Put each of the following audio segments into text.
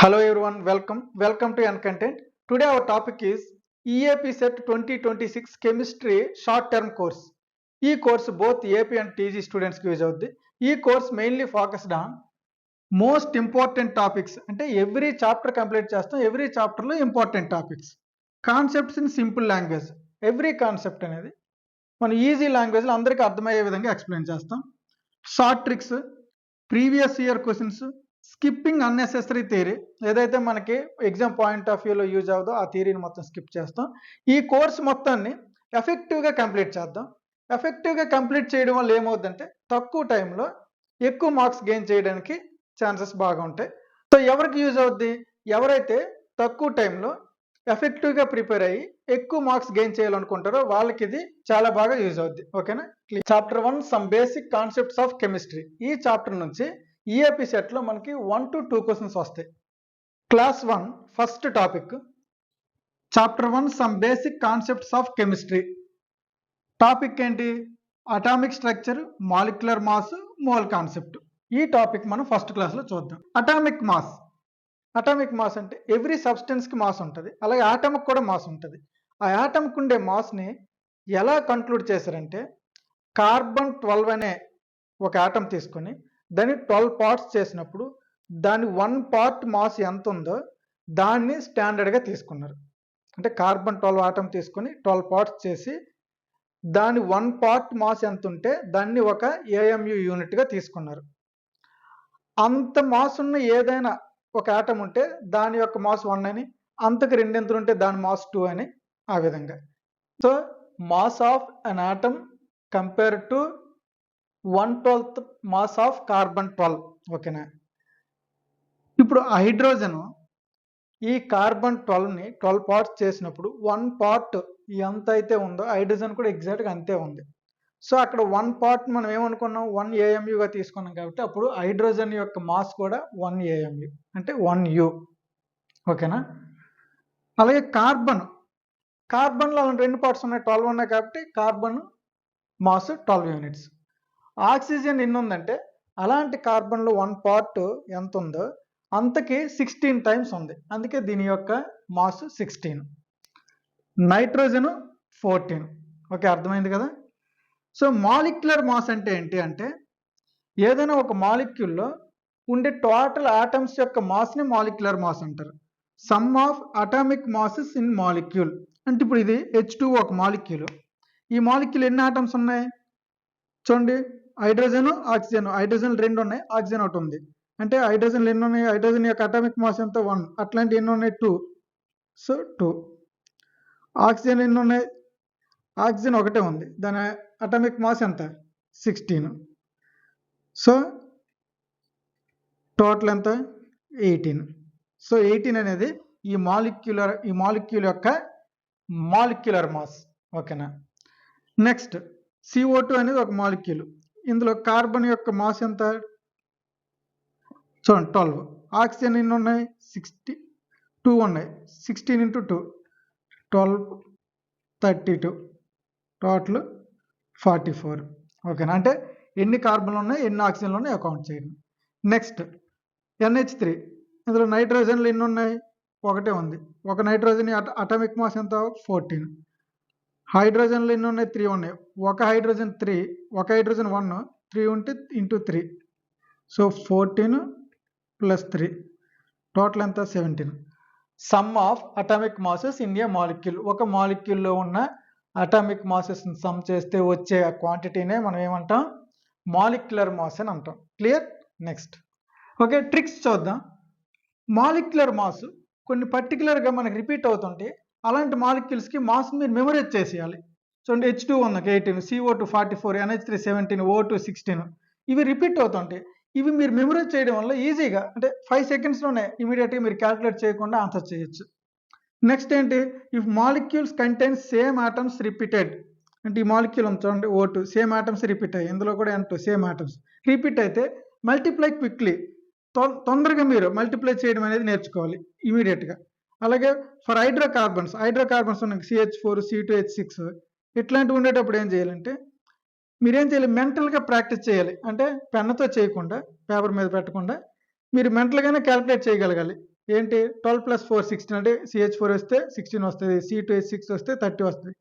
Hello everyone, welcome to Uncontent. Today our topic is EAP Set 2026 Chemistry Short Term Course. ఈ course both AP and TG students కి use అవుద్ది. ఈ course mainly focused on most important topics, అంటే every chapter complete చేస్తాం. Every చాప్టర్లో important topics, concepts in simple language. Every concept అనేది మనం easy లాంగ్వేజ్లో అందరికీ అర్థమయ్యే విధంగా ఎక్స్ప్లెయిన్ చేస్తాం. Short tricks, previous year questions, skipping unnecessary theory, ఏదైతే మనకి ఎగ్జామ్ పాయింట్ ఆఫ్ వ్యూలో యూజ్ అవుదో ఆ థియరీని మొత్తం స్కిప్ చేస్తాం. ఈ కోర్స్ మొత్తాన్ని ఎఫెక్టివ్గా కంప్లీట్ చేద్దాం. ఎఫెక్టివ్గా కంప్లీట్ చేయడం వల్ల ఏమవుతుందంటే తక్కువ టైంలో ఎక్కువ మార్క్స్ గెయిన్ చేయడానికి ఛాన్సెస్ బాగా ఉంటాయి. సో ఎవరికి యూజ్ అవుద్ది? ఎవరైతే తక్కువ టైంలో ఎఫెక్టివ్గా ప్రిపేర్ అయ్యి ఎక్కువ మార్క్స్ గెయిన్ చేయాలనుకుంటారో వాళ్ళకి ఇది చాలా బాగా యూజ్ అవుద్ది. ఓకేనా? Chapter 1 some basic concepts of chemistry. ఈ చాప్టర్ నుంచి ఈఏపీ సెట్లో మనకి 1 to 2 క్వశ్చన్స్ వస్తాయి. Class 1 first topic, chapter 1 some basic concepts of chemistry. Topic ఏంటి? Atomic structure, molecular mass, mole concept. ఈ టాపిక్ మనం ఫస్ట్ క్లాస్లో చూద్దాం. Atomic mass. అటామిక్ మాస్ అంటే ఎవ్రీ సబ్స్టెన్స్కి మాస్ ఉంటుంది, అలాగే ఆటమ్కి కూడా మాస్ ఉంటుంది. ఆ ఆటమ్కి ఉండే మాస్ని ఎలా కన్క్లూడ్ చేశారంటే, కార్బన్ 12 అనే ఒక ఆటం తీసుకొని దాన్ని 12 పార్ట్స్ చేసినప్పుడు దాని 1 పార్ట్ మాస్ ఎంత ఉందో దాన్ని స్టాండర్డ్గా తీసుకున్నారు. అంటే కార్బన్ 12 ఆటం తీసుకొని 12 పార్ట్స్ చేసి దాని 1 పార్ట్ మాస్ ఎంత ఉంటే దాన్ని ఒక ఏఎంయు యూనిట్గా తీసుకున్నారు. అంత మాస్ ఉన్న ఏదైనా ఒక ఆటం ఉంటే దాని యొక్క మాస్ 1 అని, అంతకు రెండింతలు ఉంటే దాని మాస్ 2 అని, ఆ విధంగా. So mass of an atom compare to 1/12 mass of carbon 12. ఓకేనా? ఇప్పుడు హైడ్రోజన్ ఈ కార్బన్ 12ని 12 పార్ట్స్ చేసినప్పుడు 1 పార్ట్ ఎంత అయితే ఉందో హైడ్రోజన్ కూడా ఎగ్జాక్ట్గా అంతే ఉంది. సో అక్కడ 1 పార్ట్ మనం ఏమనుకున్నాం, 1 ఏఎంయుగా తీసుకున్నాం కాబట్టి అప్పుడు హైడ్రోజన్ యొక్క మాస్ కూడా 1 ఏఎంయు, అంటే 1 యు. ఓకేనా? అలాగే కార్బన్లో 2 పార్ట్స్ ఉన్నాయి, 12 ఉన్నాయి కాబట్టి కార్బన్ మాస్ 12 యూనిట్స్. ఆక్సిజన్ ఎన్ని ఉందంటే అలాంటి కార్బన్లో 1 పార్ట్ ఎంత ఉందో అంతకి 16 టైమ్స్ ఉంది, అందుకే దీని యొక్క మాస్ 16. నైట్రోజన్ 14. ఓకే, అర్థమైంది కదా? సో మాలిక్యులర్ మాస్ అంటే ఏంటి అంటే ఏదైనా ఒక మాలిక్యూల్లో ఉండే టోటల్ ఆటమ్స్ యొక్క మాస్ని మాలిక్యులర్ మాస్ అంటారు. Some of atomic masses in molecule. అంటే ఇప్పుడు ఇది H2 ఒక మాలిక్యూల్. ఈ మాలిక్యూల్ ఎన్ని ఆటమ్స్ ఉన్నాయి చూడండి, హైడ్రోజన్, ఆక్సిజన్. హైడ్రోజన్ 2 ఉన్నాయి, ఆక్సిజన్ 1 ఉంది. అంటే హైడ్రోజన్ ఎన్ని ఉన్నాయి? హైడ్రోజన్ యొక్క అటామిక్ మాస్ ఎంత? 1. అట్లాంటి ఎన్ని ఉన్నాయి? 2. సో 2. ఆక్సిజన్ ఎన్ని ఉన్నాయి? ఆక్సిజన్ 1 ఉంది, దాని అటామిక్ మాస్ ఎంత? 16. సో టోటల్ ఎంత? 18. సో 18 అనేది ఈ మాలిక్యూల్ యొక్క మాలిక్యులర్ మాస్. ఓకేనా? నెక్స్ట్ CO2 అనేది ఒక మాలిక్యూల్. ఇందులో కార్బన్ యొక్క మాస్ ఎంత? చూడండి 12. ఆక్సిజన్ ఎన్ని ఉన్నాయి? 2 ఉన్నాయి. 16 × 2 12, 32, టోటల్ 44. ఓకేనా? అంటే ఎన్ని కార్బన్లు ఉన్నాయి, ఎన్ని ఆక్సిజన్లు ఉన్నాయి అకౌంట్ చేయండి. Next NH3. ఇందులో నైట్రోజన్లు ఎన్ని ఉన్నాయి? 1 ఉంది. ఒక నైట్రోజన్ అటామిక్ మాస్ ఎంత? 14. హైడ్రోజన్లు ఎన్ని ఉన్నాయి? 3 ఉన్నాయి. ఒక హైడ్రోజన్ 3, ఒక హైడ్రోజన్ 1, 3 ఉంటే ఇంటూ 3. సో 14 + 3 టోటల్ ఎంత? 17. Some of atomic masses in a molecule. ఒక మాలిక్యూల్లో ఉన్న అటామిక్ మాసెస్ని సమ్ చేస్తే వచ్చే క్వాంటిటీనే మనం ఏమంటాం? మాలిక్యులర్ మాస్ అని అంటాం. క్లియర్? నెక్స్ట్ ఓకే, ట్రిక్స్ చూద్దాం. మాలిక్యులర్ మాస్ కొన్ని పర్టికులర్గా మనకి రిపీట్ అవుతుంటే అలాంటి మాలిక్యూల్స్కి మాస్ మీరు మెమరైజ్ చేసేయాలి. చూడండి, H2 ఉంది 18, CO2 44, NH3 17, O2 16. ఇవి రిపీట్ అవుతుంటాయి. ఇవి మీరు మెమరైజ్ చేయడం వల్ల ఈజీగా, అంటే 5 సెకండ్స్లోనే ఇమీడియట్గా మీరు క్యాలిక్యులేట్ చేయకుండా ఆన్సర్ చేయొచ్చు. నెక్స్ట్ ఏంటి? If molecules contains same atoms repeated. అంటే ఈ మాలిక్యూల్ ఉంది చూడండి, O2, సేమ్ ఆటమ్స్ రిపీట్ అయ్యాయి. ఇందులో కూడా N2 సేమ్ ఆటమ్స్ రిపీట్ అయితే మల్టిప్లై క్విక్లీ. తొందరగా మీరు మల్టిప్లై చేయడం అనేది నేర్చుకోవాలి ఇమీడియట్గా. అలాగే ఫర్ హైడ్రోకార్బన్స్ ఉన్నాయి, CH4, C2H6. ఇట్లాంటివి ఉండేటప్పుడు ఏం చేయాలంటే మీరేం చేయాలి? మెంటల్గా ప్రాక్టీస్ చేయాలి. అంటే పెన్నుతో చేయకుండా, పేపర్ మీద పెట్టకుండా మీరు మెంటల్గానే క్యాలిక్యులేట్ చేయగలగాలి. ఏంటి 12 + 4 16 అంటే CH4 వస్తే 16 వస్తుంది, C2H6 వస్తే 30 వస్తుంది.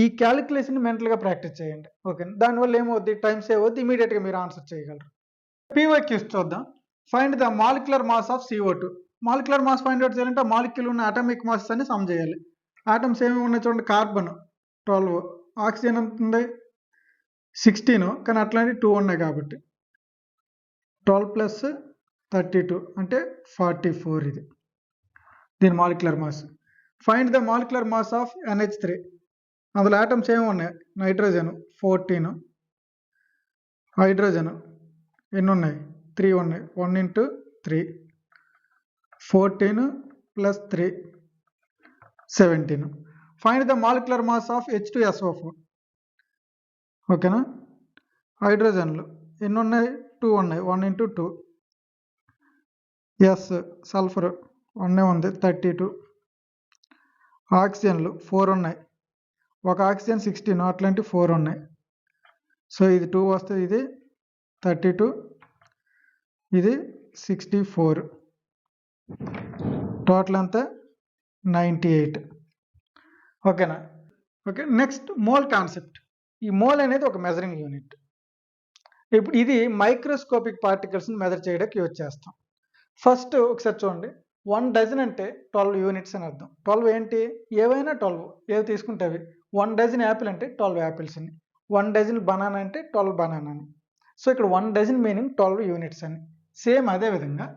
ఈ క్యాలిక్యులేషన్ మెంటల్గా ప్రాక్టీస్ చేయండి. ఓకే, దానివల్ల ఏమవుద్ది, టైం సేవ్ అవుద్ది, ఇమీడియట్గా మీరు ఆన్సర్ చేయగలరు. PYQs చూద్దాం. Find the molecular mass of CO2. Molecular mass find out చేయాలంటే మాలిక్యూల్ ఉన్న అటామిక్ మాసెస్ అన్ని సమ్ చేయాలి. ఆటమ్స్ ఏమేమి ఉన్నాయి చూడండి, కార్బన్ 12, ఆక్సిజన్ ఎంత ఉంది 16, కానీ అట్లాంటి 2 ఉన్నాయి కాబట్టి 12 + 32 అంటే 44 ఇది దీని molecular mass. Find the molecular mass of NH3. అందులో ఆటమ్స్ ఏమి ఉన్నాయి, నైట్రోజన్ 14, హైడ్రోజన్ ఎన్ని ఉన్నాయి 3 ఉన్నాయి, 1 × 3 14 + 3 17. Find the molecular mass of H2SO4. ఓకేనా, హైడ్రోజన్లు ఎన్ని ఉన్నాయి 2 ఉన్నాయి, 1 × 2 ఎస్ సల్ఫర్ 1 ఉంది 32. ఆక్సిజన్లు 4 ఉన్నాయి, ఒక ఆక్సిజన్ 16, అట్లాంటి 4 ఉన్నాయి. సో ఇది 2 వస్తుంది, ఇది 32, ఇది 64, టోటల్ అంతా 98. ఓకేనా. Okay, next mole concept. ఈ మోల్ అనేది ఒక మెజరింగ్ యూనిట్. ఇప్పుడు ఇది మైక్రోస్కోపిక్ పార్టికల్స్ని మెజర్ చేయడానికి యూజ్ చేస్తాం. ఫస్ట్ ఒకసారి చూడండి, 1 డజన్ అంటే 12 యూనిట్స్ అని అర్థం. 12 ఏంటి, ఏవైనా 12, ఏవి తీసుకుంటే అవి. 1 డజన్ యాపిల్ అంటే 12 యాపిల్స్ అని, 1 డజన్ బనానా అంటే 12 బనానా అని. సో ఇక్కడ 1 డజన్ మీనింగ్ 12 యూనిట్స్ అని. సేమ్ అదే విధంగా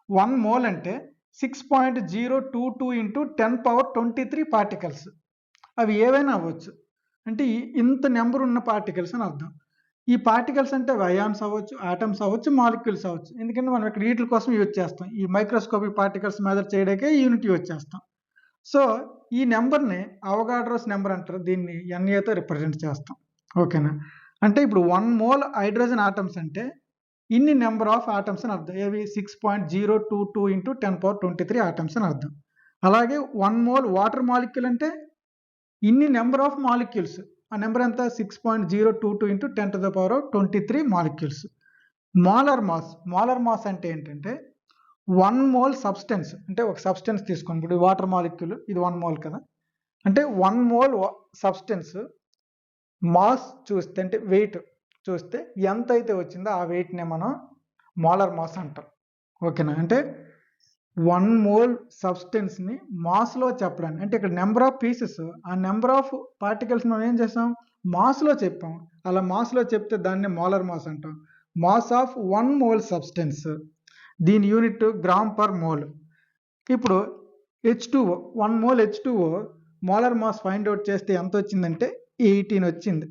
1 మోల్ అంటే 6.022 × 10⁻23 పార్టికల్స్. అవి ఏవైనా అవ్వచ్చు, అంటే ఇంత నెంబర్ ఉన్న పార్టికల్స్ అని అర్థం. ఈ పార్టికల్స్ అంటే అయాన్స్ అవ్వచ్చు, ఆటమ్స్ అవ్వచ్చు, మాలిక్యూల్స్ అవ్వచ్చు. ఎందుకంటే మనం ఇక్కడ వీటి కోసం యూజ్ చేస్తాం, ఈ మైక్రోస్కోపిక్ పార్టికల్స్ మెజర్ చేయడానికే ఈ యూనిట్ యూజ్ చేస్తాం. సో ఈ నెంబర్ని అవగాడ్రోస్ నెంబర్ అంటారు, దీన్ని NAతో రిప్రజెంట్ చేస్తాం. ఓకేనా, అంటే ఇప్పుడు 1 మోల్ హైడ్రోజన్ ఆటమ్స్ అంటే ఇన్ని నెంబర్ ఆఫ్ ఆటమ్స్ అని అర్థం. ఏవి 6.022 × 10⁻23 ఆటమ్స్ అని అర్థం. అలాగే 1 మోల్ వాటర్ మాలిక్యూల్ అంటే ఇన్ని నెంబర్ ఆఫ్ మాలిక్యూల్స్. ఆ నెంబర్ ఎంత 6.022 × 10⁻23 మాలిక్యూల్స్. మోలార్ మాస్ అంటే ఏంటంటే 1 మోల్ సబ్స్టెన్స్, అంటే ఒక సబ్స్టెన్స్ తీసుకోండి, ఇప్పుడు వాటర్ మాలిక్యూల్ ఇది 1 మోల్ కదా, అంటే 1 మోల్ సబ్స్టెన్స్ మాస్ చూస్తే, అంటే వెయిట్ చూస్తే ఎంత అయితే వచ్చిందో ఆ వెయిట్నే మనం మోలార్ మాస్ అంటాం. ఓకేనా, అంటే 1 మోల్ సబ్స్టెన్స్ని మాస్లో చెప్పడానికి, అంటే ఇక్కడ నెంబర్ ఆఫ్ పీసెస్, ఆ నెంబర్ ఆఫ్ పార్టికల్స్ మనం ఏం చేస్తాం మాస్లో చెప్పాం. అలా మాస్లో చెప్తే దాన్ని మోలార్ మాస్ అంటాం. మాస్ ఆఫ్ 1 మోల్ సబ్స్టెన్స్, దీని యూనిట్ గ్రామ్/మోల్. ఇప్పుడు H2O 1 mole H2O molar mass find out చేస్తే ఎంత వచ్చిందంటే 18 వచ్చింది,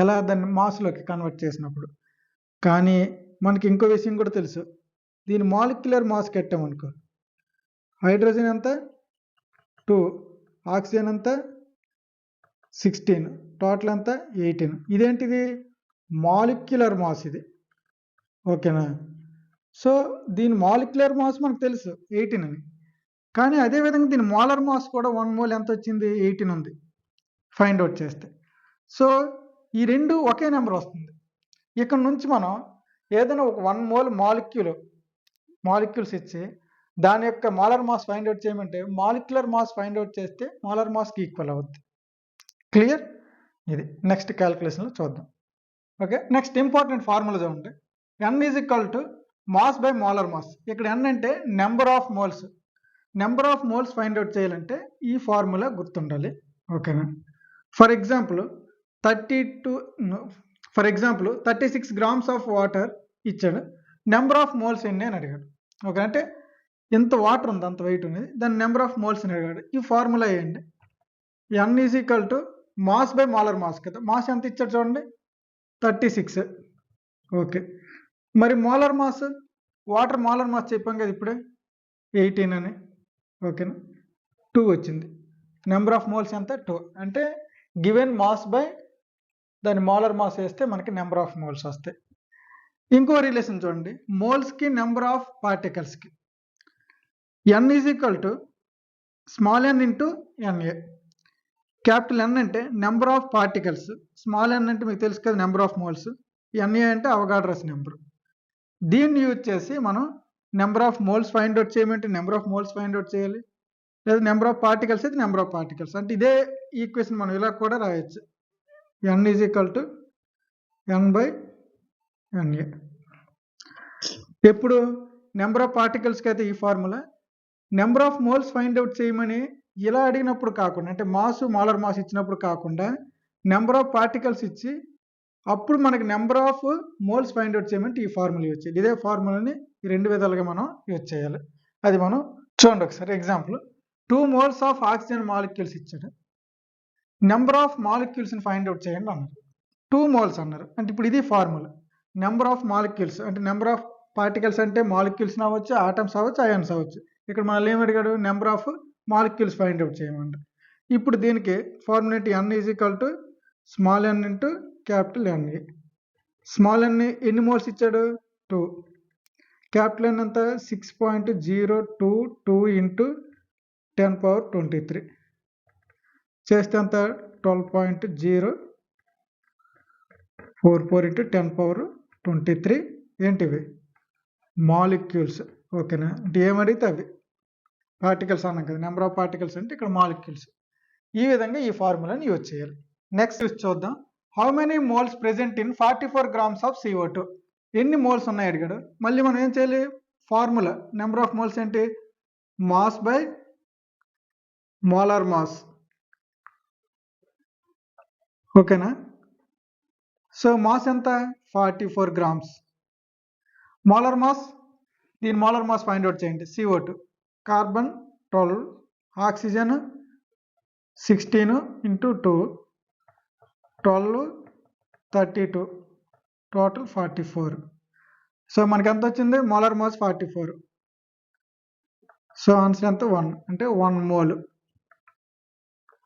ఎలా దాన్ని మాస్లోకి కన్వర్ట్ చేసినప్పుడు. కానీ మనకి ఇంకో విషయం కూడా తెలుసు, దీని మాలిక్యులర్ మాస్ కట్టామనుకో, హైడ్రోజన్ ఎంత 2, ఆక్సిజన్ ఎంత 16, టోటల్ ఎంత 18. ఇదేంటిది మాలిక్యులర్ మాస్ ఇది. ఓకేనా, సో దీని మాలిక్యులర్ మాస్ మనకు తెలుసు 18 అని, కానీ అదేవిధంగా దీని మోలార్ మాస్ కూడా 1 మోల్ ఎంత వచ్చింది 18 ఉంది ఫైండ్ అవుట్ చేస్తే. సో ఈ రెండు ఒకే నెంబర్ వస్తుంది. ఇక్కడ నుంచి మనం ఏదైనా ఒక 1 మోల్ మాలిక్యూల్స్ ఇచ్చి దాని యొక్క మోలార్ మాస్ ఫైండ్ అవుట్ చేయమంటే మాలిక్యులర్ మాస్ ఫైండ్ అవుట్ చేస్తే మోలార్ మాస్కి ఈక్వల్ అవుద్ది. క్లియర్, ఇది నెక్స్ట్ క్యాలిక్యులేషన్లో చూద్దాం. ఓకే, నెక్స్ట్ ఇంపార్టెంట్ ఫార్ములా చూడండి, N = mass by molar mass. ఇక్కడ N అంటే number of moles. Number of moles find out చేయాలంటే ఈ ఫార్ములా గుర్తుండాలి. ఓకేనా, for example 36 grams of water ఇచ్చాడు, నెంబర్ ఆఫ్ మోల్స్ ఎన్ని అని అడిగాడు. ఓకే, అంటే ఎంత వాటర్ ఉంది అంత వెయిట్ ఉన్నది, దాని నెంబర్ ఆఫ్ మోల్స్ అని అడిగాడు. ఈ ఫార్ములా ఏంటి, N = mass by molar mass కదా. మాస్ ఎంత ఇచ్చాడు చూడండి 36. ఓకే, మరి molar mass, water molar mass చెప్పాం కదా ఇప్పుడే 18 అని. ఓకేనా, 2 వచ్చింది. నెంబర్ ఆఫ్ మోల్స్ ఎంత 2, అంటే గివెన్ మాస్ బై దాని మోలార్ మాస్ వేస్తే మనకి నెంబర్ ఆఫ్ మోల్స్ వస్తాయి. ఇంకో రిలేషన్ చూడండి, మోల్స్కి నెంబర్ ఆఫ్ పార్టికల్స్కి. N = small n × Na. Capital N అంటే number of particles, small n అంటే మీకు తెలుసు కదా నెంబర్ ఆఫ్ మోల్స్, Na అంటే అవగాడ్రోస్ నెంబర్. దీన్ని యూజ్ చేసి మనం number of moles find out చేయమంటే number of moles find out చేయాలి, లేదా నెంబర్ ఆఫ్ పార్టికల్స్ అయితే నెంబర్ ఆఫ్ పార్టికల్స్. అంటే ఇదే ఈక్వేషన్ మనం ఇలా కూడా రాయొచ్చు, n is equal to n/na. ఎప్పుడు నెంబర్ ఆఫ్ పార్టికల్స్కి అయితే ఈ formula, number of moles find out చేయమని ఇలా అడిగినప్పుడు కాకుండా, అంటే మాస్ మోలార్ మాస్ ఇచ్చినప్పుడు కాకుండా నెంబర్ ఆఫ్ పార్టికల్స్ ఇచ్చి అప్పుడు మనకి number of moles find out చేయమంటే ఈ ఫార్ములా యూజ్ చేయాలి. ఇదే ఫార్ములాని రెండు విధాలుగా మనం యూజ్ చేయాలి. అది మనం చూడండి ఒకసారి. Example, 2 moles of oxygen molecules ఇచ్చాడు, నెంబర్ ఆఫ్ మాలిక్యూల్స్ని ఫైండ్ అవుట్ చేయండి అన్నారు. 2 moles అన్నారు, అంటే ఇప్పుడు ఇది ఫార్ములా. నెంబర్ ఆఫ్ మాలిక్యూల్స్ అంటే నెంబర్ ఆఫ్ పార్టికల్స్ అంటే మాలిక్యూల్స్ అవ్వచ్చు, ఆటమ్స్ అవ్వచ్చు, అయాన్స్ అవ్వచ్చు. ఇక్కడ మనల్ని ఏమి అడిగాడు, number of molecules find out చేయమంట. ఇప్పుడు దీనికి ఫార్ములా ఏంటి, n is equal to small n into capital Na. Small n ఎన్ని మోల్స్ ఇచ్చాడు, 2. క్యాపిటల్ N అంతా 6.022 ఇంటూ 10^23 చేస్తే అంత 12.044 ఇంటూ 10^23 ఏంటివి, మాలిక్యూల్స్. ఓకేనా, అంటే ఏమడిగితే అవి పార్టికల్స్ అన్నాం కదా, నెంబర్ ఆఫ్ పార్టికల్స్ అంటే ఇక్కడ మాలిక్యూల్స్. ఈ విధంగా ఈ ఫార్ములాని యూజ్ చేయాలి. నెక్స్ట్ చూద్దాం, how many moles present in 44 grams of CO2. ఎన్ని మోల్స్ ఉన్నాయి అడిగాడు. మళ్ళీ మనం ఏం చేయాలి, ఫార్ములా నెంబర్ ఆఫ్ మోల్స్ ఏంటి, మాస్ బై మోలార్ మాస్. ఓకేనా, సో మాస్ ఎంత, 44 grams. మోలార్ మాస్, దీని మోలార్ మాస్ ఫైండ్ అవుట్ చేయండి. CO2 carbon 12, oxygen 16 into 2 12 32 total 44. So మనకి ఎంత వచ్చింది, మోలార్ మాస్ 44. సో ఆన్సర్ ఎంత, 1, అంటే 1 mole.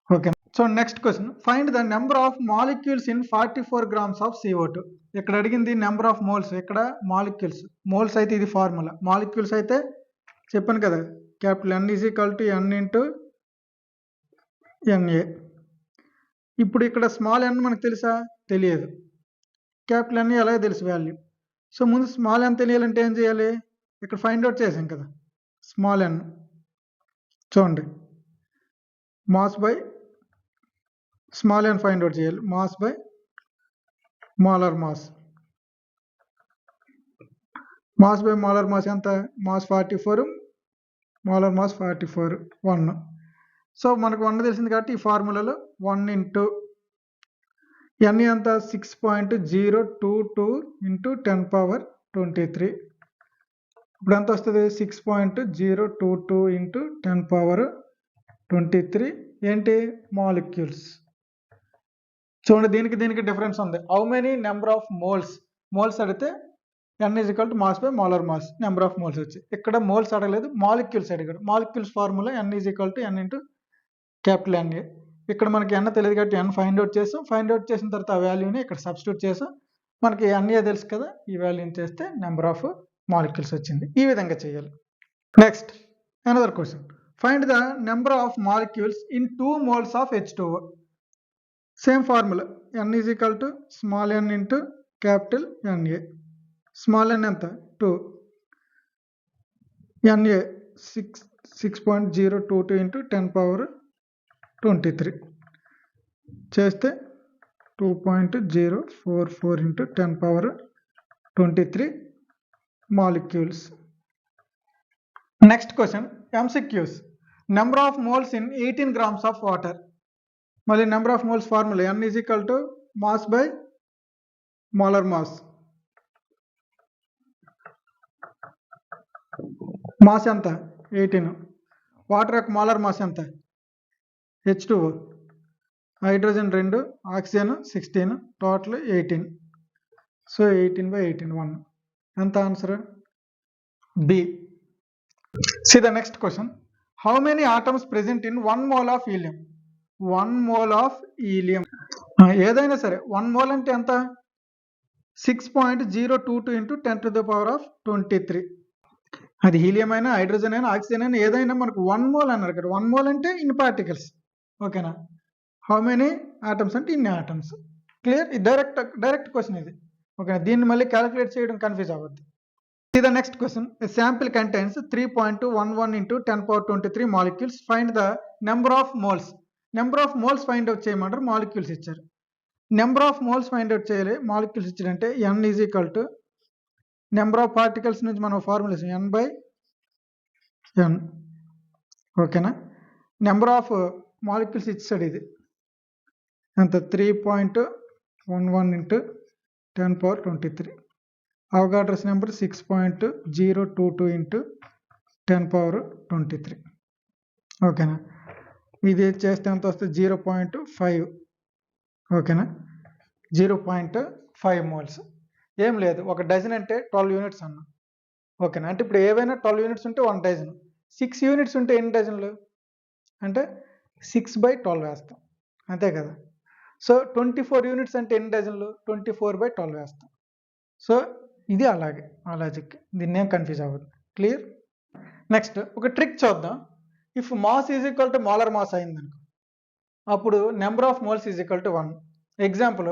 Okay, so next question, find the number of molecules in 44 grams of CO2. ఇక్కడ అడిగింది number of moles, ఇక్కడ molecules. Moles అయితే ఇది ఫార్ములా, మాలిక్యూల్స్ అయితే చెప్పాను కదా, capital N is equal to n into Na. ఇప్పుడు ఇక్కడ స్మాల్ n మనకు తెలుసా, తెలియదు. క్యాపిటల్ N అలాగే తెలుసు వాల్యూ. సో ముందు స్మాల్ n తెలియాలంటే ఏం చేయాలి, ఇక్కడ ఫైండ్ అవుట్ చేసాం కదా, స్మాల్ n చూడండి, mass by small n find out చేయాలి, mass by molar mass. Mass by molar mass ఎంత, మాస్ 44, మోలార్ మాస్ 44, 1. సో మనకు 1 తెలిసింది కాబట్టి ఈ ఫార్ములాలో 1 ఇంటూ n ఎంత, 6.022 ఇంటూ 10^23. ఇప్పుడు ఎంత వస్తుంది, 6.022 ఇంటూ 10^23 ఏంటి, మాలిక్యూల్స్. చూడండి, దీనికి దీనికి డిఫరెన్స్ ఉంది. How many number of moles, moles అడిగితే n is equal to mass by molar mass, number of moles వచ్చి. ఇక్కడ మోల్స్ అడగలేదు, మాలిక్యూల్స్ అడిగాడు. Molecules formula n is equal to n into capital Na. ఇక్కడ మనకి n తెలియదు కాబట్టి n ఫైండ్ అవుట్ చేసాం. ఫైండ్ అవుట్ చేసిన తర్వాత ఆ వాల్యూని ఇక్కడ సబ్స్టిట్యూట్ చేసాం. మనకి Na తెలుసు కదా, ఈ వాల్యూని చేస్తే నెంబర్ ఆఫ్ మాలిక్యూల్స్ వచ్చింది. ఈ విధంగా చేయాలి. Next another question, find the number of molecules in 2 moles of H2O. Same formula, n is equal to small n into capital Na. Small n ఎంత, 2, Na 6.022 ఇంటూ 10^23 చేస్తే 2.044 into 10^23 molecules. Next question, MCQs. Number of moles in 18 grams of water. మళ్ళీ number of moles formula n is equal to mass by molar mass. Mass ఎంత, 18. Water యొక్క molar mass ఎంత, H2O, hydrogen 2, oxygen 16, total 18. So 18/18, 1. ఎంత answer, B. See the next question. How many atoms present in 1 mole of helium? 1 mole of helium. ఏదైనా సరే 1 mole అంటే ఎంత, 6.022 into 10^23. అది helium అయినా, హైడ్రోజన్ అయినా, ఆక్సిజన్ అయినా, ఏదైనా మనకు 1 mole అన్నారు కదా. 1 mole అంటే ఇన్ని పార్టికల్స్. ఓకేనా, హౌ మెనీ ఆటమ్స్ అంటే ఇన్ని ఆటమ్స్. క్లియర్, ఇది డైరెక్ట్ క్వశ్చన్ ఇది. ఓకేనా, దీన్ని మళ్ళీ క్యాలిక్యులేట్ చేయడం కన్ఫ్యూజ్ అవ్వద్దు. See the next question. A sample contains 3.11 into 10 power 23 molecules. Find the number of moles. Number of moles find out చేయమంటారు, మాలిక్యూల్స్ ఇచ్చారు. Number of moles find out చేయాలి, మాలిక్యూల్స్ ఇచ్చారంటే n is equal to number of particles నుంచి మనం formula n by n. ఓకేనా. Number of molecules ఇచ్చాడు, ఇది ఎంత 3.11 into 10 power 23. Avogadro's number 6.022 into 10 power 23. ఓకేనా. ఇది చేస్తే ఎంత వస్తుంది 0.5. ఓకేనా, 0.5 మోల్స్. ఏం లేదు, ఒక డజన్ అంటే 12 యూనిట్స్ అన్న. ఓకేనా, అంటే ఇప్పుడు ఏవైనా 12 యూనిట్స్ ఉంటే 1 డజన్. 6 యూనిట్స్ ఉంటే ఎన్ని డజన్లు అంటే 6/12 వేస్తాం, అంతే కదా. సో 24 యూనిట్స్ అంటే ఎన్ని డజన్లు 24/12 వేస్తాం. సో ఇది అలాగే ఆ లాజిక్, దీన్ని ఏం కన్ఫ్యూజ్ అవ్వదు. క్లియర్. నెక్స్ట్ ఒక ట్రిక్ చూద్దాం. If mass is equal to molar mass అయిందనుకో, అప్పుడు number of moles is equal to 1. Example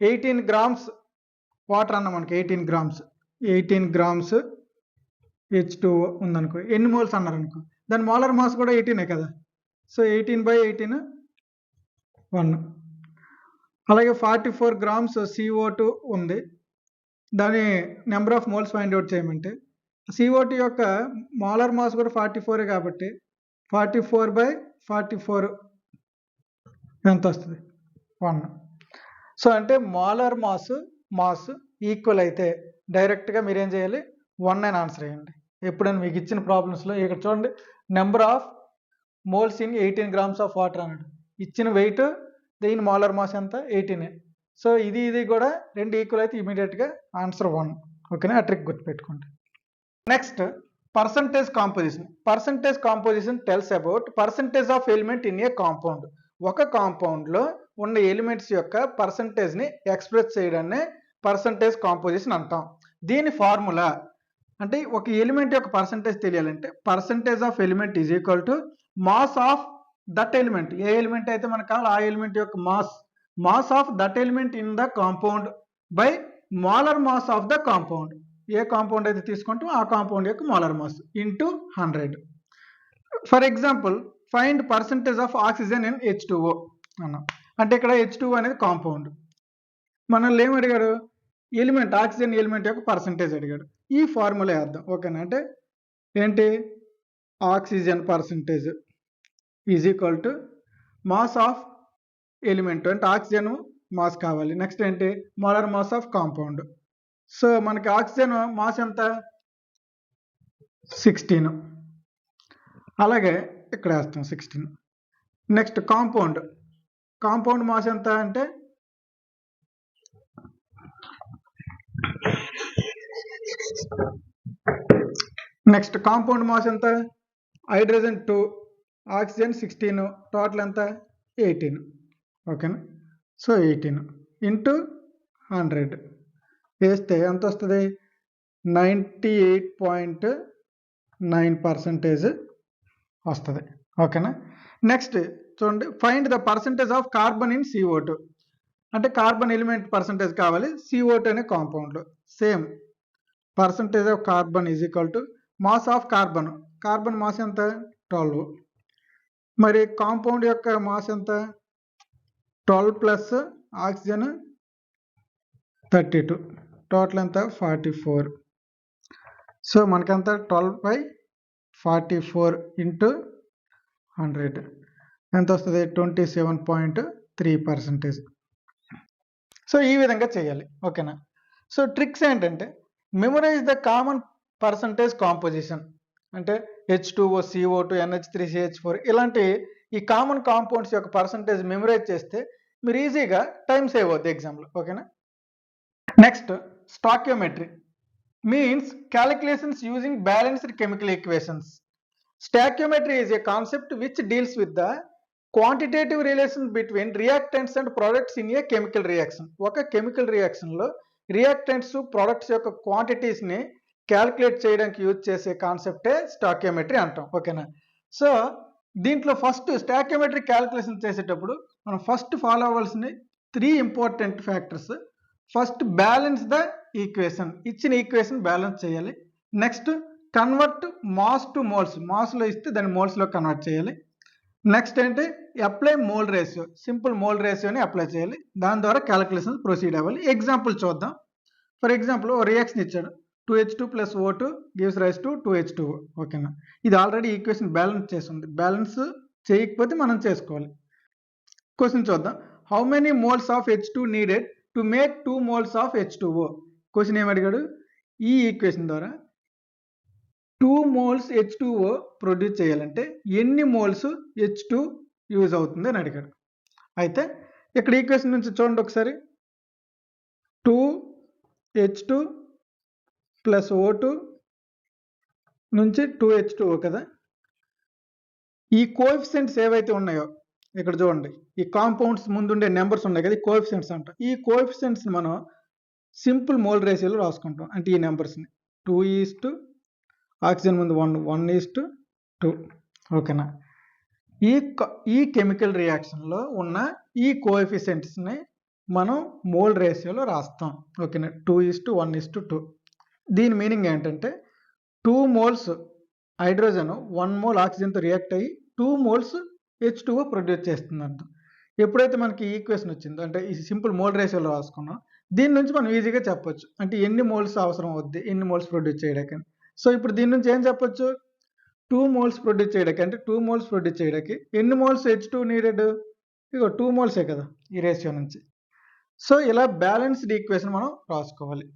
18 grams water అన్న, మనకి 18 grams H2O ఉందనుకో, ఎన్ని మోల్స్ అన్నారు అనుకో, దాని మోలార్ మాస్ కూడా 18 కదా. సో 18/18 1. అలాగే 44 grams CO2 ఉంది, దాని number of moles find out చేయమంటే CO2 యొక్క మోలార్ మాస్ కూడా 44 కాబట్టి 44/44 ఎంత వస్తుంది 1. సో అంటే మోలార్ మాస్ ఈక్వల్ అయితే డైరెక్ట్గా మీరు ఏం చేయాలి 1 అని ఆన్సర్ చేయండి. ఎప్పుడైనా మీకు ఇచ్చిన ప్రాబ్లమ్స్లో ఇక్కడ చూడండి, number of moles in 18 grams of water అన్నాడు, ఇచ్చిన వెయిట్, దీని మోలార్ మాస్ ఎంత 18. సో ఇది కూడా రెండు ఈక్వల్ అయితే ఇమీడియట్గా ఆన్సర్ 1. ఓకేనా, ఆ ట్రిక్ గుర్తుపెట్టుకోండి. Next percentage composition. Percentage composition tells about percentage of element in a compound. ఒక కాంపౌండ్లో ఉన్న ఎలిమెంట్స్ యొక్క పర్సంటేజ్ని ఎక్స్ప్రెస్ చేయడాన్ని పర్సంటేజ్ కాంపోజిషన్ అంటాం. దీని ఫార్ములా అంటే ఒక ఎలిమెంట్ యొక్క పర్సంటేజ్ తెలియాలంటే percentage of element is equal to mass of that element. A element అయితే మనకు కావాలి ఆ ఎలిమెంట్ యొక్క mass of that element in the compound by molar mass of the compound. A compound అయితే తీసుకుంటే ఆ కాంపౌండ్ యొక్క molar mass into 100. For example find percentage of oxygen in H2O అన్నాం. అంటే ఇక్కడ H2O అనేది కాంపౌండ్, మనల్ని ఏం అడిగాడు, ఎలిమెంట్ ఆక్సిజన్ ఎలిమెంట్ యొక్క పర్సంటేజ్ అడిగాడు. ఈ ఫార్ములా వేద్దాం. ఓకేనా, అంటే ఏంటి, oxygen percentage is equal to mass of element, అంటే ఆక్సిజన్ మాస్ కావాలి. నెక్స్ట్ ఏంటి, molar mass of compound. So మనకి ఆక్సిజన్ మాస్ ఎంత 16, అలాగే ఇక్కడ వేస్తాం 16. నెక్స్ట్ కాంపౌండ్ మాస్ ఎంత అంటే హైడ్రోజన్ 2, ఆక్సిజన్ 16, టోటల్ ఎంత 18. ఓకేనా, సో 18 ఇంటూ 100 వేస్తే ఎంత వస్తుంది 98.9% వస్తుంది. ఓకేనా. నెక్స్ట్ చూడండి, find the percentage of carbon in CO2. అంటే కార్బన్ ఎలిమెంట్ పర్సంటేజ్ కావాలి CO2 అనే కాంపౌండ్లో. Same percentage of carbon is equal to mass of carbon mass ఎంత 12, మరి కాంపౌండ్ యొక్క మాస్ ఎంత 12 ప్లస్ ఆక్సిజన్ 32, టోటల్ ఎంత 44. సో మనకంత 12/44 ఇంటూ 100 ఎంత వస్తుంది 27.3%. సో ఈ విధంగా చేయాలి. ఓకేనా. సో ట్రిక్స్ ఏంటంటే memorise the common percentage composition, అంటే H2O, CO2, NH3, CH4 ఇలాంటి ఈ కామన్ కాంపౌండ్స్ యొక్క పర్సంటేజ్ మెమరైజ్ చేస్తే మీరు ఈజీగా టైం సేవ్ అవుతుంది ఎగ్జామ్లో. ఓకేనా. Next stoichiometry means calculations using balanced chemical equations. Stoichiometry is a concept which deals with the quantitative relation between reactants and products in a chemical reaction. ఒక chemical రియాక్షన్లో reactants products యొక్క క్వాంటిటీస్ని calculate చేయడానికి use చేసే కాన్సెప్టే స్టాక్యోమెట్రీ అంటాం. ఓకేనా. So దీంట్లో first స్టాక్యోమెట్రీ calculation చేసేటప్పుడు మనం ఫస్ట్ ఫాలో అవ్వాల్సిన 3 important factors. First balance the equation, ఇచ్చిన ఈక్వేషన్ బ్యాలెన్స్ చేయాలి. Next convert mass to moles, మాస్లో ఇస్తే దాన్ని మోల్స్లో కన్వర్ట్ చేయాలి. నెక్స్ట్ ఏంటి apply mole ratio, simple mole రేషియోని అప్లై చేయాలి, దాని ద్వారా క్యాలిక్యులేషన్ ప్రొసీడ్ అవ్వాలి. ఎగ్జాంపుల్ చూద్దాం. ఫర్ ఎగ్జాంపుల్ ఓ రియాక్షన్ ఇచ్చాడు, 2H2 + O2 gives rise to 2H2O. ఓకేనా, ఇది ఆల్రెడీ ఈక్వేషన్ బ్యాలెన్స్ చేసి ఉంది, బ్యాలెన్స్ చేయకపోతే మనం చేసుకోవాలి. క్వశ్చన్ చూద్దాం. How many moles of H2 needed to make 2 moles of H2O? Question ఏమడిగాడు, ఈ ఈక్వేషన్ ద్వారా 2 మోల్స్ H2O ప్రొడ్యూస్ చేయాలంటే ఎన్ని మోల్స్ H2 యూజ్ అవుతుంది అని అడిగాడు. అయితే ఇక్కడ ఈక్వేషన్ నుంచి చూడండి ఒకసారి, 2H2 + O2 నుంచి 2H2O కదా. ఈ కోఎఫిషియెంట్స్ ఏవైతే ఉన్నాయో ఇక్కడ చూడండి, ఈ కాంపౌండ్స్ ముందుండే నెంబర్స్ ఉన్నాయి కదా, ఈ కోఎఫిషియెంట్స్ అంట. ఈ కోఎఫిషియెంట్స్ని మనం సింపుల్ మోల్ రేషియోలో రాసుకుంటాం. అంటే ఈ నెంబర్స్ని 2:, ఆక్సిజన్ ముందు 1:2. ఓకేనా, ఈ కెమికల్ రియాక్షన్లో ఉన్న ఈ కోఎఫిషియెంట్స్ని మనం మోల్ రేషియోలో రాస్తాం. ఓకేనా, 2:1:2. దీని మీనింగ్ ఏంటంటే 2 మోల్స్ హైడ్రోజన్ 1 మోల్ ఆక్సిజన్తో రియాక్ట్ అయ్యి 2 మోల్స్ H2O ప్రొడ్యూస్ చేస్తుంది అర్థం. ఎప్పుడైతే మనకి ఈ ఈక్వేషన్ వచ్చిందో, అంటే ఈ సింపుల్ మోల్ రేషియోలో రాసుకున్నాం, దీని నుంచి మనం ఈజీగా చెప్పొచ్చు అంటే ఎన్ని మోల్స్ అవసరం అవుద్ది, ఎన్ని మోల్స్ ప్రొడ్యూస్ చేయడానికి. సో ఇప్పుడు దీని నుంచి ఏం చెప్పొచ్చు, 2 మోల్స్ ప్రొడ్యూస్ చేయడానికి, అంటే 2 మోల్స్ ప్రొడ్యూస్ చేయడానికి ఎన్ని మోల్స్ H2 నీడెడ్, ఇగో 2 మోల్సే కదా ఈ రేషియో నుంచి. సో ఇలా బ్యాలెన్స్డ్ ఈక్వేషన్ మనం రాసుకోవాలి.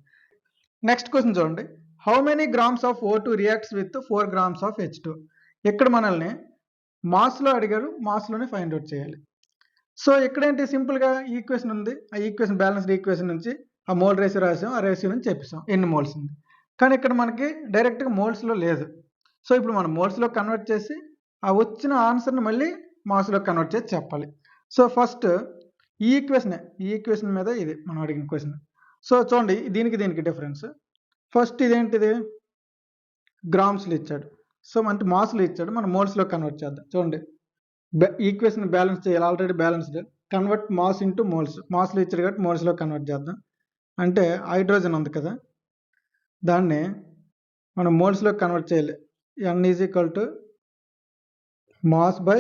నెక్స్ట్ క్వశ్చన్ చూడండి. How many grams of O2 reacts with 4 grams of H2? ఇక్కడ మనల్ని మాస్లో అడిగారు, మాస్లోనే ఫైండ్ అవుట్ చేయాలి. సో ఇక్కడేంటి సింపుల్గా ఈక్వేషన్ ఉంది, ఆ ఈక్వేషన్ బ్యాలెన్స్డ్ ఈక్వేషన్ నుంచి ఆ మోల్ రేషియో రాసాం, ఆ రేషియో నుంచి చెప్పేసాం ఎన్ని మోల్స్ ఉంది. కానీ ఇక్కడ మనకి డైరెక్ట్గా మోల్స్లో లేదు. సో ఇప్పుడు మనం మోల్స్లో కన్వర్ట్ చేసి ఆ వచ్చిన ఆన్సర్ని మళ్ళీ మాస్లో కన్వర్ట్ చేసి చెప్పాలి. సో ఫస్ట్ ఈ ఈక్వేషన్ మీద ఇది మనం అడిగిన క్వశ్చన్. సో చూడండి, దీనికి డిఫరెన్స్. ఫస్ట్ ఇదేంటిది, గ్రామ్స్లో ఇచ్చాడు, సో అంటే మాస్లో ఇచ్చాడు, మనం మోల్స్లో కన్వర్ట్ చేద్దాం. చూడండి, ఈక్వేషన్ బ్యాలెన్స్ చేయాలి, already balanced. Convert mass into moles, Maslow ఇచ్చాడు కాబట్టి మోల్స్లో కన్వర్ట్ చేద్దాం. అంటే హైడ్రోజన్ ఉంది కదా, దాన్ని మనం మోల్స్లో కన్వర్ట్ చేయాలి. N = mass by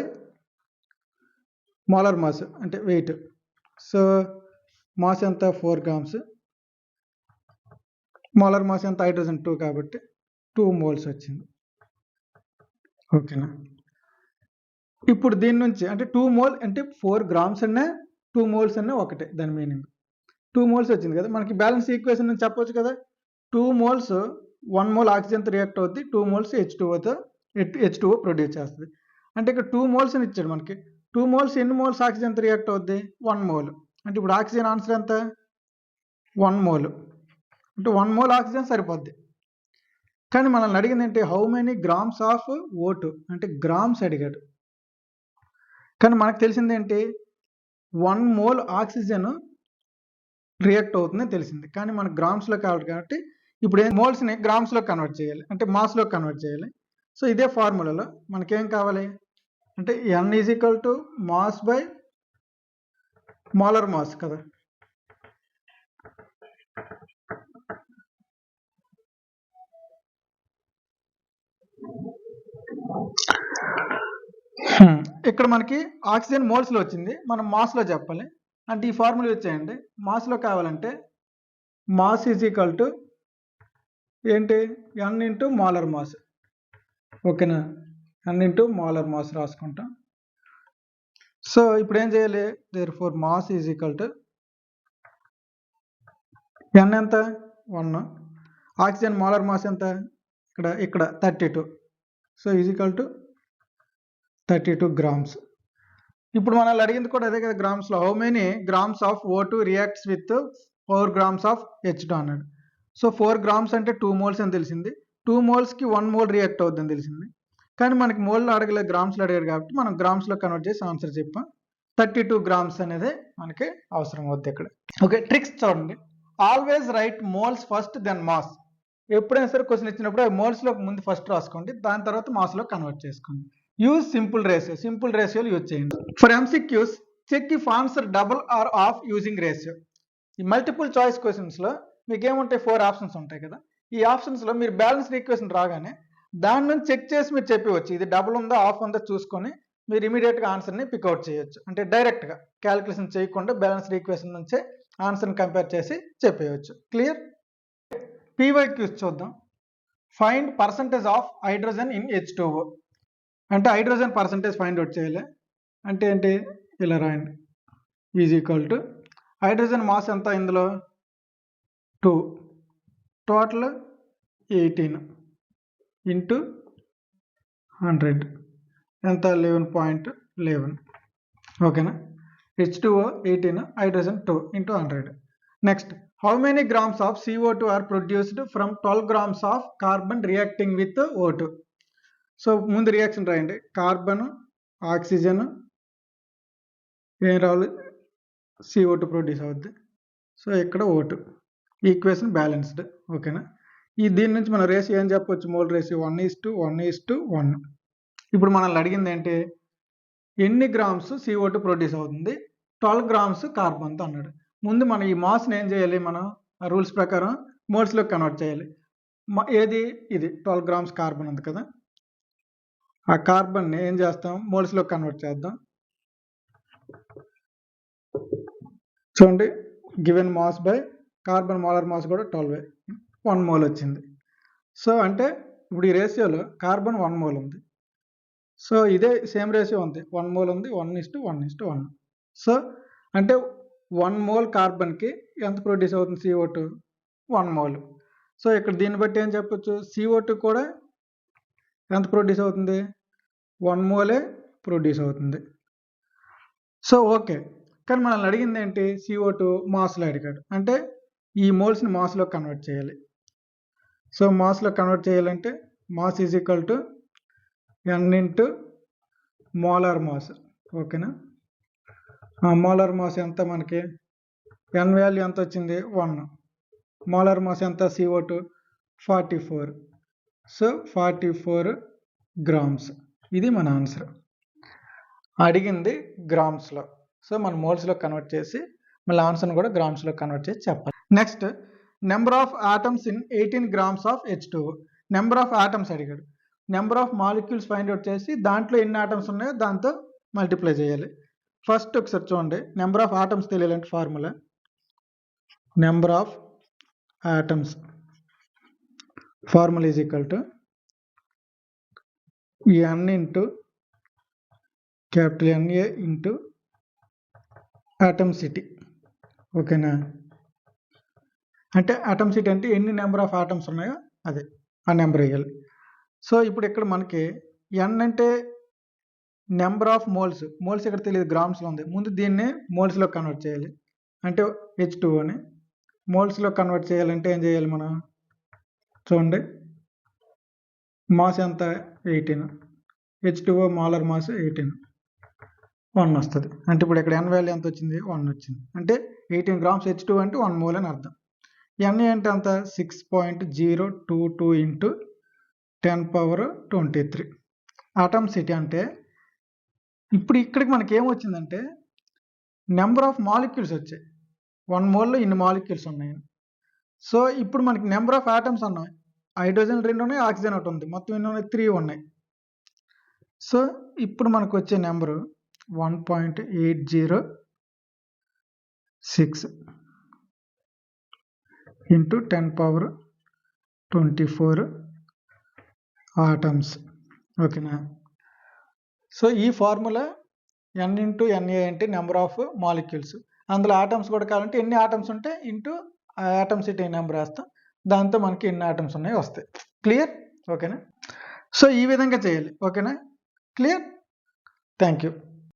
molar mass అంటే వెయిట్. సో మాస్ ఎంత 4 grams, మోలార్ మాస్ ఎంత హైడ్రోజన్ 2 కాబట్టి 2 మోల్స్ వచ్చింది. ఓకేనా, ఇప్పుడు దీని నుంచి అంటే 2 మోల్ అంటే 4 grams అన్నా 2 మోల్స్ అన్నా ఒకటే, దాని మీనింగ్ 2 మోల్స్ వచ్చింది కదా. మనకి బ్యాలెన్స్ ఈక్వేషన్ నుంచి చెప్పొచ్చు కదా, 2 మోల్స్ 1 మోల్ ఆక్సిజన్తో రియాక్ట్ అవుద్ది, 2 మోల్స్ H2O ప్రొడ్యూస్ చేస్తుంది. అంటే ఇక్కడ 2 మోల్స్ అని ఇచ్చాడు మనకి, 2 మోల్స్ ఎన్ని మోల్స్ ఆక్సిజన్తో రియాక్ట్ అవుద్ది, 1 మోల్. అంటే ఇప్పుడు ఆక్సిజన్ ఆన్సర్ ఎంత, 1 మోల్. అంటే 1 మోల్ ఆక్సిజన్ సరిపోద్ది. కానీ మనల్ని అడిగింది ఏంటి, how many grams of O2 అంటే గ్రామ్స్ అడిగాడు. కానీ మనకు తెలిసింది ఏంటి, 1 మోల్ ఆక్సిజన్ రియాక్ట్ అవుతుందని తెలిసింది, కానీ మనకు గ్రామ్స్లో కావాలి కాబట్టి ఇప్పుడు మోల్స్ని గ్రామ్స్లో కన్వర్ట్ చేయాలి, అంటే మాస్లో కన్వర్ట్ చేయాలి. సో ఇదే ఫార్ములాలో మనకేం కావాలి అంటే N = mass by molar mass కదా. ఇక్కడ మనకి ఆక్సిజన్ మోల్స్లో వచ్చింది, మనం మాస్లో చెప్పాలి. అంటే ఈ ఫార్ములా వచ్చేయండి, మాస్లో కావాలంటే మాస్ = ఏంటి, N × మోలార్ మాస్. ఓకేనా, N × మోలార్ మాస్ రాసుకుంటాం. సో ఇప్పుడు ఏం చేయాలి, దేర్ఫోర్ మాస్ = N ఎంత 1, ఆక్సిజన్ మోలార్ మాస్ ఎంత ఇక్కడ 32. So =32 grams. ఇప్పుడు మనల్ని అడిగింది కూడా అదే కదా గ్రామ్స్లో, how many grams of O2 reacts with 4 grams of H2 అన్నాడు. సో 4 grams అంటే 2 మోల్స్ అని తెలిసింది, 2 మోల్స్కి 1 మోల్ రియాక్ట్ అవుతుందని తెలిసింది. కానీ మనకి మోల్లో అడగలేదు, గ్రామ్స్లో అడిగారు కాబట్టి మనం గ్రామ్స్లో కన్వర్ట్ చేసి ఆన్సర్ చెప్పాం. 32 grams అనేది మనకి అవసరం అవుద్ది ఇక్కడ. ఓకే, ట్రిక్స్ చూడండి. Always write moles first then mass. ఎప్పుడైనా సరే క్వశ్చన్ ఇచ్చినప్పుడు మోల్స్లో ముందు ఫస్ట్ రాసుకోండి, దాని తర్వాత మాస్లో కన్వర్ట్ చేసుకోండి. యూజ్ సింపుల్ రేషియోలు యూజ్ చేయండి. For MCQs check if answer double or half using ratio. ఈ మల్టిపుల్ చాయిస్ క్వశ్చన్స్లో మీకు ఏముంటాయి, 4 ఆప్షన్స్ ఉంటాయి కదా, ఈ ఆప్షన్స్లో మీరు బ్యాలెన్స్డ్ ఈక్వేషన్ రాగానే దాని నుంచి చెక్ చేసి మీరు చెప్పవచ్చు ఇది డబుల్ ఉందా ఆఫ్ ఉందా చూసుకొని మీరు ఇమీడియట్గా ఆన్సర్ని పికౌట్ చేయొచ్చు. అంటే డైరెక్ట్గా క్యాలిక్యులేషన్ చేయకుండా బ్యాలెన్స్డ్ ఈక్వేషన్ నుంచే ఆన్సర్ని కంపేర్ చేసి చెప్పేయచ్చు. క్లియర్? పీవైక్యూస్ చూద్దాం. Find percentage of hydrogen in H2O. అంటే హైడ్రోజన్ పర్సంటేజ్ ఫైండ్ అవుట్ చేయాలి. అంటే ఏంటి? ఇలా రాయండి. Is equal to hydrogen mass ఎంత ఇందులో 2, టోటల్ 18 ఇంటూ 100 ఎంత 11.11. ఓకేనా? H2O 18, hydrogen 2 into 100. Next, how many grams of CO2 are produced from 12 grams of carbon reacting with O2? So ముందు రియాక్షన్ రాయండి. కార్బన్, ఆక్సిజన్ ఏం రావాలి? CO2 ప్రొడ్యూస్ అవుద్ది. So ఇక్కడ O2. Equation balanced. ఓకేనా? దీని నుంచి మన రేషియో ఏం చెప్పొచ్చు? Mole ratio 1:1:1. ఇప్పుడు మనల్ని అడిగింది ఏంటి? ఎన్ని గ్రామ్స్ CO2 ప్రొడ్యూస్ అవుతుంది? 12 గ్రామ్స్ కార్బన్తో అన్నాడు. ముందు మనం ఈ మాస్ని ఏం చేయాలి? మనం రూల్స్ ప్రకారం మోల్స్లో కన్వర్ట్ చేయాలి. ఏది? ఇది 12 గ్రామ్స్ కార్బన్ ఉంది కదా, ఆ కార్బన్ని ఏం చేస్తాం? మోల్స్లో కన్వర్ట్ చేద్దాం. చూడండి, given mass by carbon molar mass కూడా 12, 1 మోల్ వచ్చింది. సో అంటే ఇప్పుడు ఈ రేషియోలో కార్బన్ 1 మోల్ ఉంది. సో ఇదే సేమ్ రేషియో ఉంది, 1 మోల్ ఉంది, 1:1:1. సో అంటే 1 మోల్ కార్బన్కి ఎంత ప్రొడ్యూస్ అవుతుంది? CO2 1 mole. సో ఇక్కడ దీన్ని బట్టి ఏం చెప్పొచ్చు? CO2 కూడా ఎంత ప్రొడ్యూస్ అవుతుంది? 1 మోలే ప్రొడ్యూస్ అవుతుంది. సో ఓకే, కానీ మనల్ని అడిగింది ఏంటి? CO2 మాస్లో అడిగాడు. అంటే ఈ మోల్స్ని మాస్లో కన్వర్ట్ చేయాలి. సో మాస్లో కన్వర్ట్ చేయాలంటే mass is equal to N into molar mass. ఓకేనా? మోలార్ మాస్ ఎంత మనకి? N వాల్యూ ఎంత వచ్చింది? 1. మోలార్ మాస్ ఎంత? CO2 44. So 44 grams. ఇది మన ఆన్సర్. అడిగింది గ్రామ్స్లో. సో మనం మోల్స్లో కన్వర్ట్ చేసి మళ్ళీ ఆన్సర్ని కూడా గ్రామ్స్లో కన్వర్ట్ చేసి చెప్పాలి. Next, number of atoms in 18 grams of H2O. Number of atoms అడిగాడు. Number of molecules find out చేసి దాంట్లో ఎన్ని ఆటమ్స్ ఉన్నాయో దాంతో మల్టిప్లై చేయాలి. ఫస్ట్ ఒకసారి చూడండి, నెంబర్ ఆఫ్ ఆటమ్స్ తెలియాలంటే formula number of atoms formula is equal to N into capital NA into atomicity. ఓకేనా? అంటే ఆటమ్సిటీ అంటే ఎన్ని నెంబర్ ఆఫ్ ఆటమ్స్ ఉన్నాయో అదే ఆ నెంబర్ వేయాలి. సో ఇప్పుడు ఇక్కడ మనకి N అంటే నెంబర్ ఆఫ్ మోల్స్. మోల్స్ ఇక్కడ తెలియదు, గ్రామ్స్లో ఉంది. ముందు దీన్ని మోల్స్లో కన్వర్ట్ చేయాలి. అంటే H2Oని మోల్స్లో కన్వర్ట్ చేయాలంటే ఏం చేయాలి మనం? చూడండి, మాస్ ఎంత? 18. H2O మోలార్ మాస్ 18, 1 వస్తుంది. అంటే ఇప్పుడు ఇక్కడ N వాల్యూ ఎంత వచ్చింది? 1 వచ్చింది. అంటే 18 గ్రామ్స్ H2O అంటే 1 మోల్ అని అర్థం. Na అంటే అంత 6.022 ఇంటూ 10⁻23. ఆటమ్సిటీ అంటే ఇప్పుడు ఇక్కడికి మనకి ఏమొచ్చిందంటే నెంబర్ ఆఫ్ మాలిక్యూల్స్ వచ్చాయి. 1 మోల్లో ఇన్ని మాలిక్యూల్స్ ఉన్నాయి. సో ఇప్పుడు మనకి నెంబర్ ఆఫ్ ఆటమ్స్ ఉన్నాయి. హైడ్రోజన్ 2 ఉన్నాయి, ఆక్సిజన్ 1 ఉంది. మొత్తం ఎన్ని ఉన్నాయి? 3 ఉన్నాయి. సో ఇప్పుడు మనకు వచ్చే నెంబరు 1.806 ఇంటూ 10⁻24 ఆటమ్స్. ఓకేనా? సో ఈ ఫార్ములా N ఇంటూ Na అంటే నెంబర్ ఆఫ్ మాలిక్యూల్స్. అందులో ఆటమ్స్ కూడా కావాలంటే ఎన్ని ఆటమ్స్ ఉంటే ఇంటూ ఆటమ్సిటీ నెంబర్ వేస్తాం, దాంతో మనకి ఎన్ని ఆటమ్స్ ఉన్నాయో వస్తాయి. క్లియర్? ఓకేనా? సో ఈ విధంగా చేయాలి. ఓకేనా? క్లియర్? Thank you.